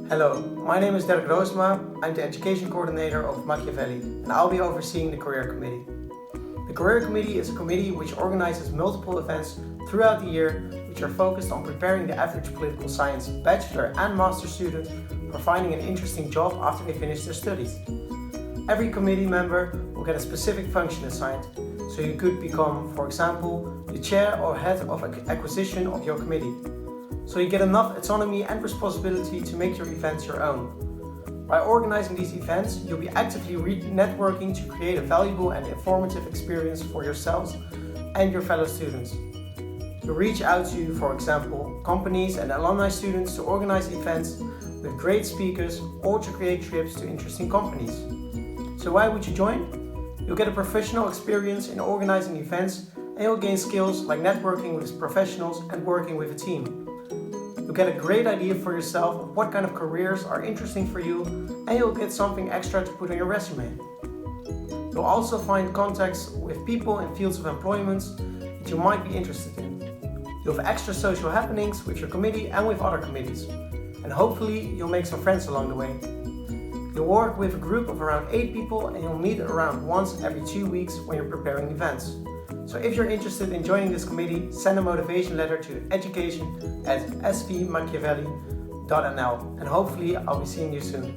Hello, my name is Dirk Roosma. I'm the Education Coordinator of Machiavelli and I'll be overseeing the Career Committee. The Career Committee is a committee which organizes multiple events throughout the year which are focused on preparing the average political science bachelor and master student for finding an interesting job after they finish their studies. Every committee member will get a specific function assigned, so you could become, for example, the chair or head of acquisition of your committee. So you get enough autonomy and responsibility to make your events your own. By organizing these events, you'll be actively networking to create a valuable and informative experience for yourselves and your fellow students. You reach out to, for example, companies and alumni students to organize events with great speakers or to create trips to interesting companies. So why would you join? You'll get a professional experience in organizing events and you'll gain skills like networking with professionals and working with a team. You'll get a great idea for yourself of what kind of careers are interesting for you and you'll get something extra to put on your resume. You'll also find contacts with people in fields of employment that you might be interested in. You'll have extra social happenings with your committee and with other committees. And hopefully you'll make some friends along the way. You'll work with a group of around 8 people and you'll meet around once every 2 weeks when you're preparing events. So if you're interested in joining this committee, send a motivation letter to education@svmachiavelli.nl and hopefully I'll be seeing you soon.